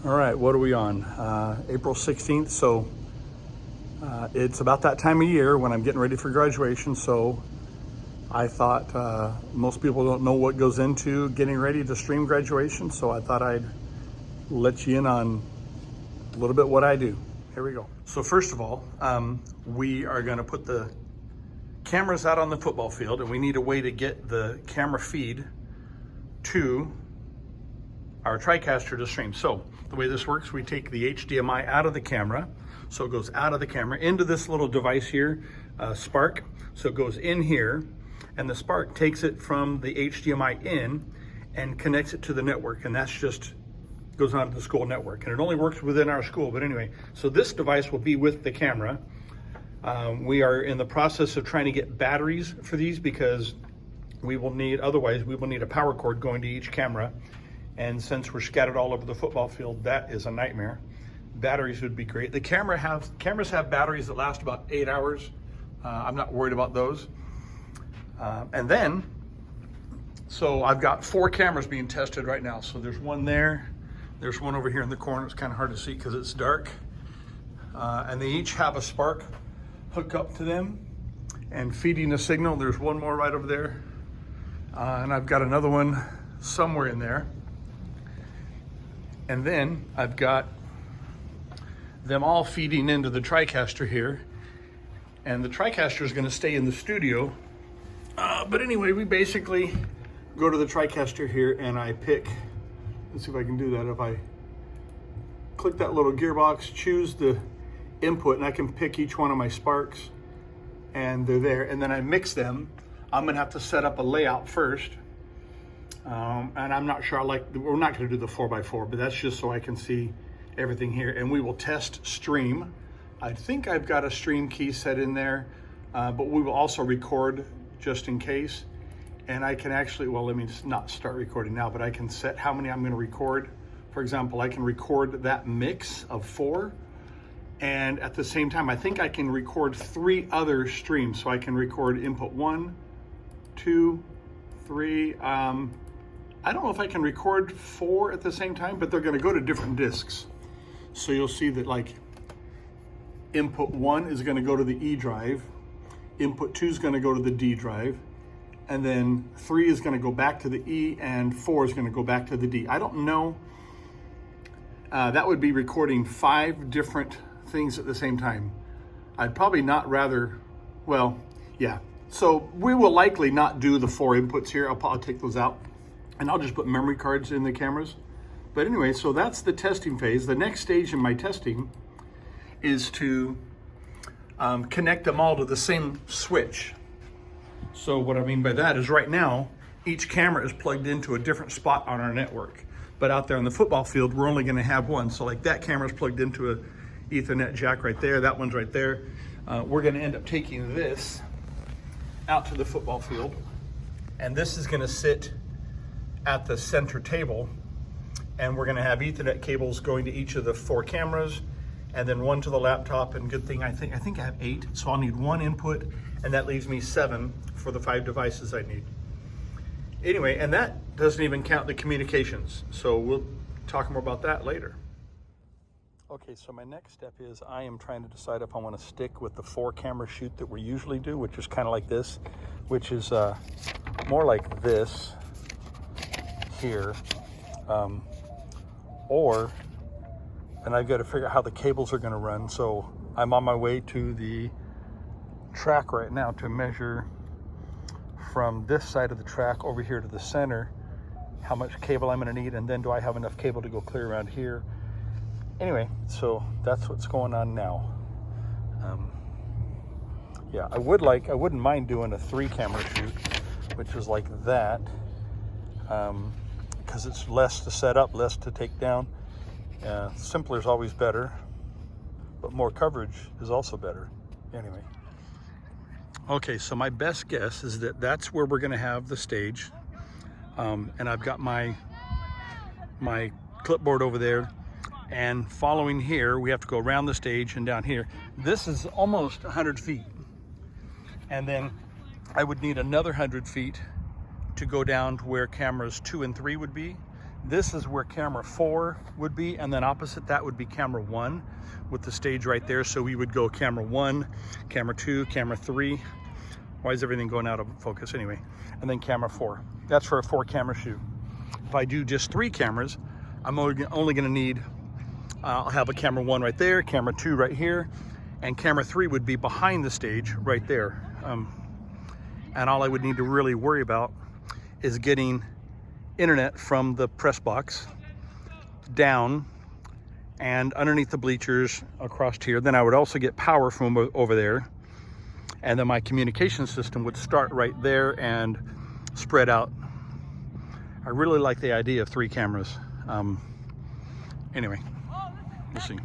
All right, what are we on? April 16th. So it's about that time of year when I'm getting ready for graduation. So I thought most people don't know what goes into getting ready to stream graduation. So I thought I'd let you in on a little bit what I do. Here we go. So first of all, we are going to put the cameras out on the football field, and we need a way to get the camera feed to our TriCaster to stream. So the way this works, we take the HDMI out of the camera. So it goes out of the camera into this little device here, Spark. So it goes in here, and the Spark takes it from the HDMI in and connects it to the network. And that's just goes on to the school network. And it only works within our school. But anyway, so this device will be with the camera. We are in the process of trying to get batteries for these because otherwise we will need a power cord going to each camera. And since we're scattered all over the football field, that is a nightmare. Batteries would be great. The cameras have batteries that last about 8 hours. I'm not worried about those. And then, so I've got 4 cameras being tested right now. So there's one there. There's one over here in the corner. It's kind of hard to see because it's dark. And they each have a Spark hook up to them and feeding a signal. There's one more right over there. And I've got another one somewhere in there. And then I've got them all feeding into the TriCaster here. And the TriCaster is going to stay in the studio. But anyway, we basically go to the TriCaster here and I pick, let's see if I can do that. If I click that little gearbox, choose the input, and I can pick each one of my Sparks, and they're there. And then I mix them. I'm going to have to set up a layout first. And I'm not sure we're not going to do the 4x4, but that's just so I can see everything here. And we will test stream. I think I've got a stream key set in there, but we will also record just in case. And I can actually, well, let me not start recording now, but I can set how many I'm going to record. For example, I can record that mix of 4. And at the same time, I think I can record 3 other streams. So I can record input 1, 2, 3. I don't know if I can record 4 at the same time, but they're going to go to different discs. So you'll see that like input 1 is going to go to the E drive, input 2 is going to go to the D drive, and then 3 is going to go back to the E, and 4 is going to go back to the D. I don't know. That would be recording 5 different things at the same time. I'd probably not rather, well, yeah. So we will likely not do the 4 inputs here. I'll take those out. And I'll just put memory cards in the cameras. But anyway, so that's the testing phase. The next stage in my testing is to connect them all to the same switch. So what I mean by that is right now, each camera is plugged into a different spot on our network. But out there on the football field, we're only gonna have one. So like that camera's plugged into a Ethernet jack right there. That one's right there. We're gonna end up taking this out to the football field. And this is gonna sit at the center table, and we're going to have Ethernet cables going to each of the 4 cameras, and then one to the laptop. And good thing, I think I have 8, so I'll need 1 input, and that leaves me 7 for the 5 devices I need. Anyway, and that doesn't even count the communications, so we'll talk more about that later. Okay, so my next step is I am trying to decide if I want to stick with the 4 camera shoot that we usually do, which is kind of like this, which is more like this here, and I've got to figure out how the cables are going to run. So I'm on my way to the track right now to measure from this side of the track over here to the center how much cable I'm going to need, and then do I have enough cable to go clear around here. Anyway, so that's what's going on now. Yeah, I wouldn't mind doing a 3 camera shoot, which is like that. Because it's less to set up, less to take down. Simpler is always better, but more coverage is also better. Anyway. Okay, so my best guess is that that's where we're gonna have the stage. And I've got my clipboard over there, and following here, we have to go around the stage and down here. This is almost 100 feet. And then I would need another 100 feet to go down to where cameras 2 and 3 would be. This is where camera 4 would be, and then opposite that would be camera 1 with the stage right there. So we would go camera 1, camera 2, camera 3. Why is everything going out of focus anyway? And then camera 4. That's for a 4-camera shoot. If I do just 3 cameras, I'm only gonna need, I'll have a camera 1 right there, camera 2 right here, and camera 3 would be behind the stage right there. And all I would need to really worry about is getting internet from the press box down and underneath the bleachers across here. Then I would also get power from over there, and then my communication system would start right there and spread out. I really like the idea of 3 cameras. Anyway, we'll see.